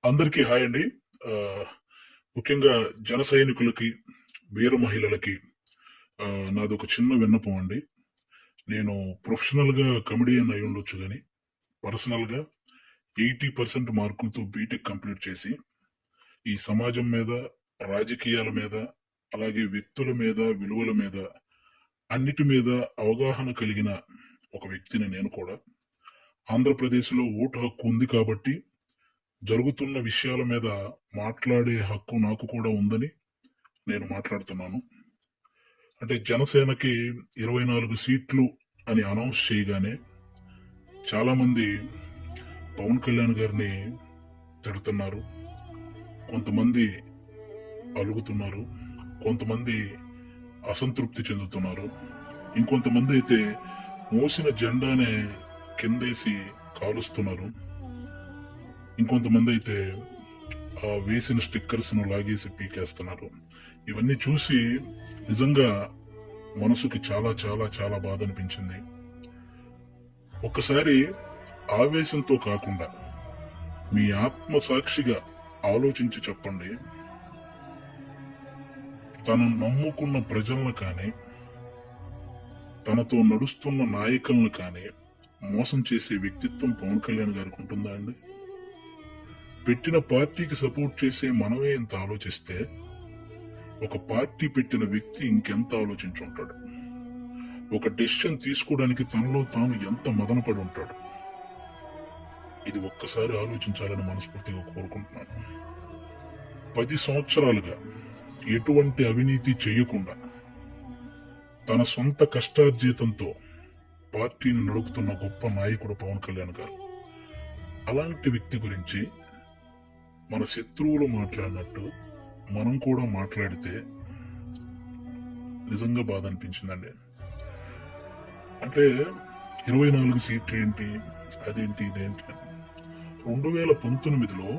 అందరికీ హాయ్ అండి. ముఖ్యంగా జన సైనికులకి, వీర మహిళలకి నాదొక చిన్న విన్నపం అండి. నేను ప్రొఫెషనల్‌గా కమెడియన్ అయ్యుండొచ్చు గానీ, పర్సనల్‌గా 80% మార్కులతో బీటెక్ కంప్లీట్ చేసి, ఈ సమాజం మీద, రాజకీయాల మీద, అలాగే వ్యక్తుల మీద, విలువల మీద, అన్నిటి మీద అవగాహన కలిగిన ఒక వ్యక్తిని నేను కూడా. ఆంధ్రప్రదేశ్‌లో ఓటు హక్కు ఉంది కాబట్టి జరుగుతున్న విషయాల మీద మాట్లాడే హక్కు నాకు కూడా ఉందని నేను మాట్లాడుతున్నాను. అంటే జనసేనకి 24 సీట్లు అని అనౌన్స్ చేయగానే చాలామంది పవన్ కళ్యాణ్ గారిని తిడుతున్నారు. కొంతమంది అలుగుతున్నారు. కొంతమంది అసంతృప్తి చెందుతున్నారు. ఇంకొంతమంది అయితే మోసిన జెండానే కిందేసి కాలుస్తున్నారు. ఇంకొంతమంది అయితే వేసిన స్టిక్కర్స్‌ను లాగేసి పీకేస్తున్నారు. ఇవన్నీ చూసి నిజంగా మనసుకి చాలా చాలా చాలా బాధనిపించింది. ఒక్కసారి ఆవేశంతో కాకుండా మీ ఆత్మ సాక్షిగా ఆలోచించి చెప్పండి. తను నమ్ముకున్న ప్రజలను కానీ, తనతో నడుస్తున్న నాయకులను కానీ మోసం చేసే వ్యక్తిత్వం పవన్ కళ్యాణ్ గారికి ఉంటుందా అండి? పెట్టిన పార్టీకి సపోర్ట్ చేసే మనమే ఇంత ఆలోచిస్తే ఒక పార్టీ పెట్టిన వ్యక్తి ఇంకెంత ఆలోచించుంటాడు. ఒక డెసిషన్ తీసుకోవడానికి తనలో తాను ఎంత మదనపడి ఉంటాడు. ఇది ఒక్కసారి ఆలోచించాలని మనస్ఫూర్తిగా కోరుకుంటున్నాను. 10 సంవత్సరాలుగా ఎటువంటి అవినీతి చేయకుండా తన సొంత కష్టార్జితంతో పార్టీని నడుపుతున్న గొప్ప నాయకుడు పవన్ కళ్యాణ్ గారు. అలాంటి వ్యక్తి గురించి మన శత్రువులు మాట్లాడినట్టు మనం కూడా మాట్లాడితే నిజంగా బాధ అనిపించిందండి. అంటే 24 సీట్లు ఏంటి, అదేంటి, ఇదేంటి 2019లో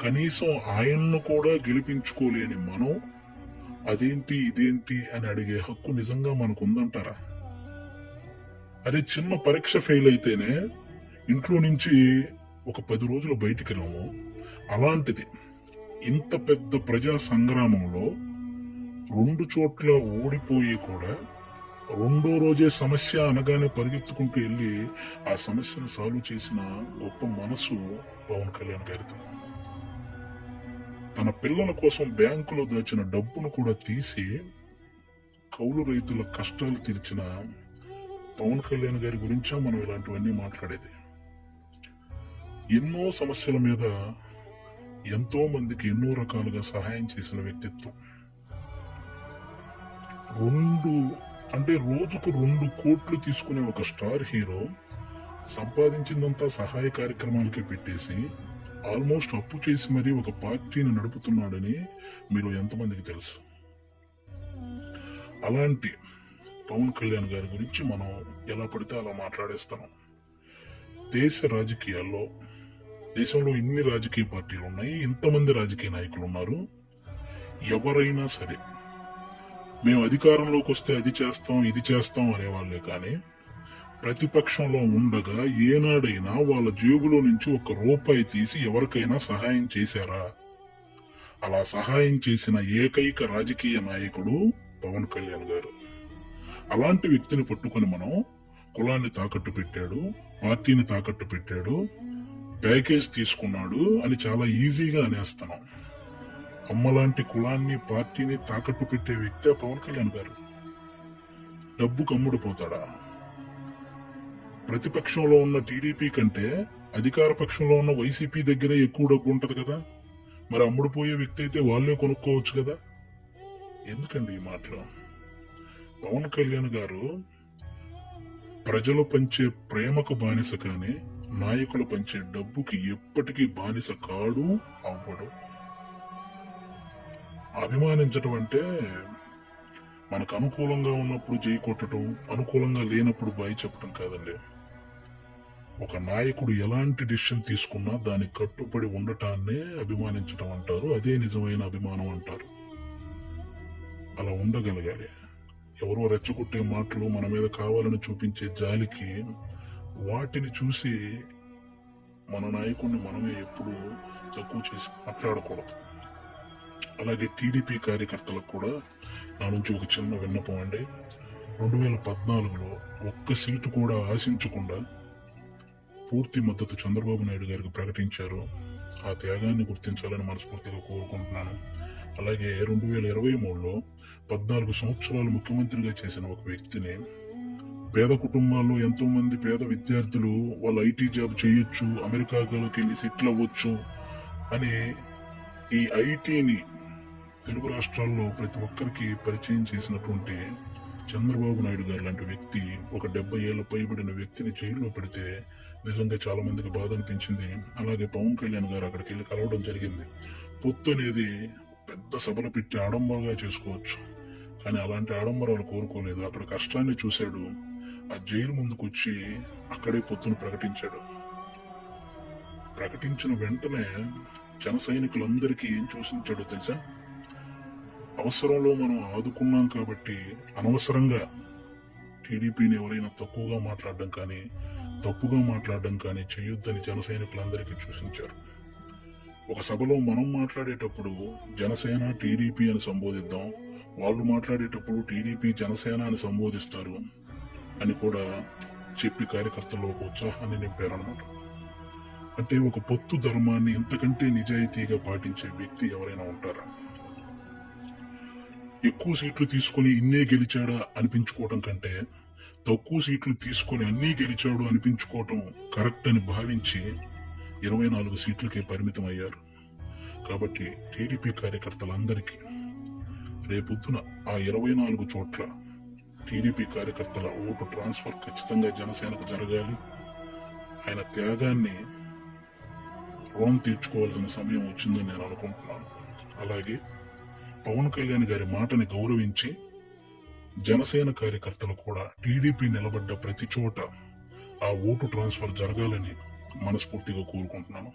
కనీసం ఆయన్ను కూడా గెలిపించుకోలేని మనం అదేంటి, ఇదేంటి అని అడిగే హక్కు నిజంగా మనకు ఉందంటారా? అదే చిన్న పరీక్ష ఫెయిల్ అయితేనే ఇంట్లో నుంచి ఒక 10 రోజులు బయటికి రాము. అలాంటిది ఇంత పెద్ద ప్రజా సంగ్రామంలో 2 చోట్ల ఓడిపోయి కూడా రెండో రోజే సమస్య అనగానే పరిగెత్తుకుంటూ వెళ్ళి ఆ సమస్యను సాల్వ్ చేసిన గొప్ప మనసు పవన్ కళ్యాణ్ గారిది. తన పిల్లల కోసం బ్యాంకులో దాచిన డబ్బును కూడా తీసి కౌలు రైతుల కష్టాలు తీర్చిన పవన్ కళ్యాణ్ గారి గురించా మనం ఇలాంటివన్నీ మాట్లాడేది. ఎన్నో సమస్యల మీద ఎంతో మందికి ఎన్నో రకాలుగా సహాయం చేసిన వ్యక్తిత్వం. రోజుకు 2 కోట్లు తీసుకునే ఒక స్టార్ హీరో సంపాదించిందంతా సహాయ కార్యక్రమాలకే పెట్టేసి ఆల్మోస్ట్ అప్పు చేసి మరీ ఒక పార్టీని నడుపుతున్నాడని మీరు ఎంతమందికి తెలుసు? అలాంటి పవన్ కళ్యాణ్ గారి గురించి మనం ఎలా పడితే అలా మాట్లాడేస్తాం. దేశంలో ఇన్ని రాజకీయ పార్టీలు ఉన్నాయి, ఇంతమంది రాజకీయ నాయకులు ఉన్నారు. ఎవరైనా సరే మేము అధికారంలోకి వస్తే అది చేస్తాం, ఇది చేస్తాం అనేవాళ్లే కానీ ప్రతిపక్షంలో ఉండగా ఏనాడైనా వాళ్ళ జేబులో నుంచి 1 రూపాయి తీసి ఎవరికైనా సహాయం చేశారా? అలా సహాయం చేసిన ఏకైక రాజకీయ నాయకుడు పవన్ కళ్యాణ్ గారు. అలాంటి వ్యక్తిని పట్టుకొని మనం కులాన్ని తాకట్టు పెట్టాడు, పార్టీని తాకట్టు పెట్టాడు, ప్యాకేజ్ తీసుకున్నాడు అని చాలా ఈజీగా అనేస్తున్నాం. అమ్మలాంటి కులాన్ని, పార్టీని తాకట్టు పెట్టే వ్యక్తే పవన్ కళ్యాణ్ గారు. డబ్బుకు అమ్ముడుపోతాడా? ప్రతిపక్షంలో ఉన్న టీడీపీ కంటే అధికార పక్షంలో ఉన్న వైసీపీ దగ్గరే ఎక్కువ డబ్బు ఉంటది కదా. మరి అమ్ముడుపోయే వ్యక్తి అయితే వాళ్ళే కొనుక్కోవచ్చు కదా. ఎందుకండి ఈ మాటలు? పవన్ కళ్యాణ్ గారు ప్రజలు పంచే ప్రేమకు బానిస కానీ నాయకులు పంచే డబ్బుకి ఎప్పటికీ బానిస కాడు, అవ్వడు. అభిమానించడం అంటే మనకు అనుకూలంగా ఉన్నప్పుడు జై కొట్టడం, అనుకూలంగా లేనప్పుడు బాయి చెప్పడం కాదండి. ఒక నాయకుడు ఎలాంటి డిసిషన్ తీసుకున్నా దానికి కట్టుబడి ఉండటాన్నే అభిమానించడం అంటారు. అదే నిజమైన అభిమానం అంటారు. అలా ఉండగలగాలి. ఎవరో రెచ్చగొట్టే మాటలు మన మీద కావాలని చూపించే జాలికి వాటిని చూసి మన నాయకుడిని మనమే ఎప్పుడు తక్కువ చేసి మాట్లాడకూడదు. అలాగే టీడీపీ కార్యకర్తలకు కూడా నా నుంచి ఒక చిన్న విన్నపం అండి. 2014లో ఒక్క సీటు కూడా ఆశించకుండా పూర్తి మద్దతు చంద్రబాబు నాయుడు గారికి ప్రకటించారు. ఆ త్యాగాన్ని గుర్తించాలని మనస్ఫూర్తిగా కోరుకుంటున్నాను. అలాగే 2023లో 14 సంవత్సరాలు ముఖ్యమంత్రిగా చేసిన ఒక వ్యక్తిని, పేద కుటుంబాల్లో ఎంతో మంది పేద విద్యార్థులు వాళ్ళు ఐటీ జాబ్ చేయొచ్చు, అమెరికాలోకి వెళ్ళి సెటిల్ అవ్వచ్చు అని ఈ ఐటీని తెలుగు రాష్ట్రాల్లో ప్రతి ఒక్కరికి పరిచయం చేసినటువంటి చంద్రబాబు నాయుడు గారు లాంటి వ్యక్తి ఒక 70 ఏళ్ల పైబడిన వ్యక్తిని జైల్లో పెడితే నిజంగా చాలా మందికి బాధ అనిపించింది. అలాగే పవన్ కళ్యాణ్ గారు అక్కడికి వెళ్ళి కలవడం జరిగింది. పొత్తు అనేది పెద్ద సభలు పెట్టి ఆడంబరంగా చేసుకోవచ్చు, కానీ అలాంటి ఆడంబరాలు కోరుకోలేదు. అక్కడ కష్టాన్ని చూశాడు. ఆ జైలు ముందుకు వచ్చి అక్కడే పొత్తును ప్రకటించాడు. ప్రకటించిన వెంటనే జన సైనికులందరికీ ఏం చూసించాడో తెలుసా? అవసరంలో మనం ఆదుకున్నాం కాబట్టి అనవసరంగా టీడీపీని ఎవరైనా తక్కువగా మాట్లాడడం కానీ తప్పుగా మాట్లాడడం కానీ చేయొద్దని జన సైనికులందరికీ సూచించారు. ఒక సభలో మనం మాట్లాడేటప్పుడు జనసేన టీడీపీ అని సంబోధిద్దాం, వాళ్ళు మాట్లాడేటప్పుడు టీడీపీ జనసేన అని సంబోధిస్తారు అని కూడా చెప్పి కార్యకర్తల్లో ఒక ఉత్సాహాన్ని నింపారనమాట. అంటే ఒక పొత్తు ధర్మాన్ని ఇంతకంటే నిజాయితీగా పాటించే వ్యక్తి ఎవరైనా ఉంటారా? ఎక్కువ సీట్లు తీసుకుని ఇన్నే గెలిచాడా అనిపించుకోవటం కంటే తక్కువ సీట్లు తీసుకుని అన్నీ గెలిచాడు అనిపించుకోవటం కరెక్ట్ అని భావించి 24 సీట్లకే పరిమితం అయ్యారు. కాబట్టి టీడీపీ కార్యకర్తలందరికీ రేపొద్దున ఆ 24 చోట్ల టీడీపీ కార్యకర్తల ఓటు ట్రాన్స్ఫర్ ఖచ్చితంగా జనసేనకు జరగాలి. ఆయన త్యాగాన్ని రుణం తీర్చుకోవాల్సిన సమయం వచ్చిందని నేను అనుకుంటున్నాను. అలాగే పవన్ కళ్యాణ్ గారి మాటని గౌరవించి జనసేన కార్యకర్తలు కూడా టీడీపీ నిలబడ్డ ప్రతి చోట ఆ ఓటు ట్రాన్స్ఫర్ జరగాలని మనస్ఫూర్తిగా కోరుకుంటున్నాను.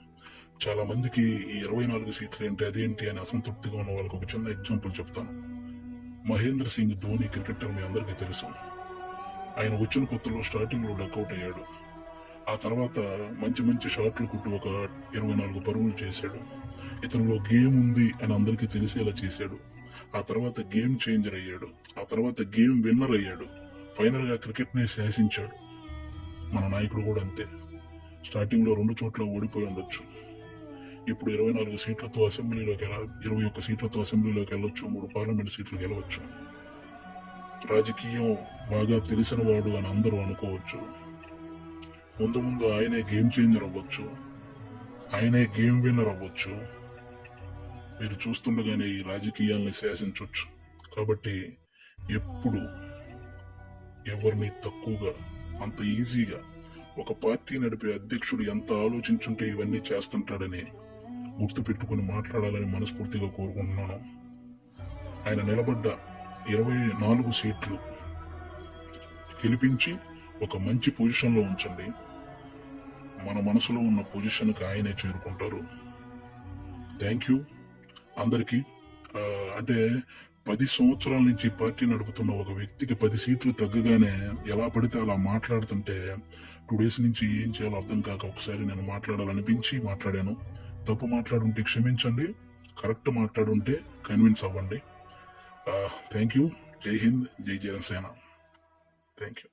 చాలా మందికి ఈ 24 సీట్లు ఏంటి అదేంటి అని అసంతృప్తిగా ఉన్న వాళ్ళకి ఒక చిన్న ఎగ్జాంపుల్ చెప్తాను. మహేంద్ర సింగ్ ధోని క్రికెటర్ మీ అందరికీ తెలుసు. ఆయన వచ్చిన కొత్తలో స్టార్టింగ్ లో డక్అవుట్ అయ్యాడు. ఆ తర్వాత మంచి మంచి షాట్లు కొట్టి ఒక 24 పరుగులు చేశాడు. ఇతనిలో గేమ్ ఉంది అని అందరికీ తెలిసేలా చేశాడు. ఆ తర్వాత గేమ్ చేంజర్ అయ్యాడు. ఆ తర్వాత గేమ్ విన్నర్ అయ్యాడు. ఫైనల్ గా క్రికెట్ నే శాసించాడు. మన నాయకుడు కూడా అంతే. స్టార్టింగ్ లో 2 చోట్ల ఓడిపోయి ఉండొచ్చు. ఇప్పుడు 24 సీట్లతో అసెంబ్లీలోకి 21 సీట్లతో అసెంబ్లీలోకి వెళ్ళొచ్చు, 3 పార్లమెంట్ సీట్లు గెలవచ్చు. రాజకీయం బాగా తెలిసిన వాడు అని అందరూ అనుకోవచ్చు. ముందు ముందు ఆయనే గేమ్ చేంజర్ అవ్వచ్చు, ఆయనే గేమ్ విన్నర్ అవ్వచ్చు. మీరు చూస్తుండగానే ఈ రాజకీయాల్ని శాసించవచ్చు. కాబట్టి ఎప్పుడు ఎవరిని తక్కువగా అంత ఈజీగా ఒక పార్టీ నడిపే అధ్యక్షుడు ఎంత ఆలోచించుంటే ఇవన్నీ చేస్తుంటాడని గుర్తు పెట్టుకుని మాట్లాడాలని మనస్ఫూర్తిగా కోరుకుంటున్నాను. ఆయన నిలబడ్డ 24 సీట్లు గెలిపించి ఒక మంచి పొజిషన్ లో ఉంచండి. మన మనసులో ఉన్న పొజిషన్కి ఆయనే చేరుకుంటారు. థ్యాంక్ యూ అందరికీ. అంటే 10 సంవత్సరాల నుంచి పార్టీ నడుపుతున్న ఒక వ్యక్తికి 10 సీట్లు తగ్గగానే ఎలా పడితే అలా మాట్లాడుతుంటే 2 డేస్ నుంచి ఏం చేయాలో అర్థం కాక ఒకసారి నేను మాట్లాడాలనిపించి మాట్లాడాను. తప్పు మాట్లాడుంటే క్షమించండి, కరెక్ట్ మాట్లాడుంటే కన్విన్స్ అవ్వండి. Thank you. జై హింద్, జై జనసేన. Thank you.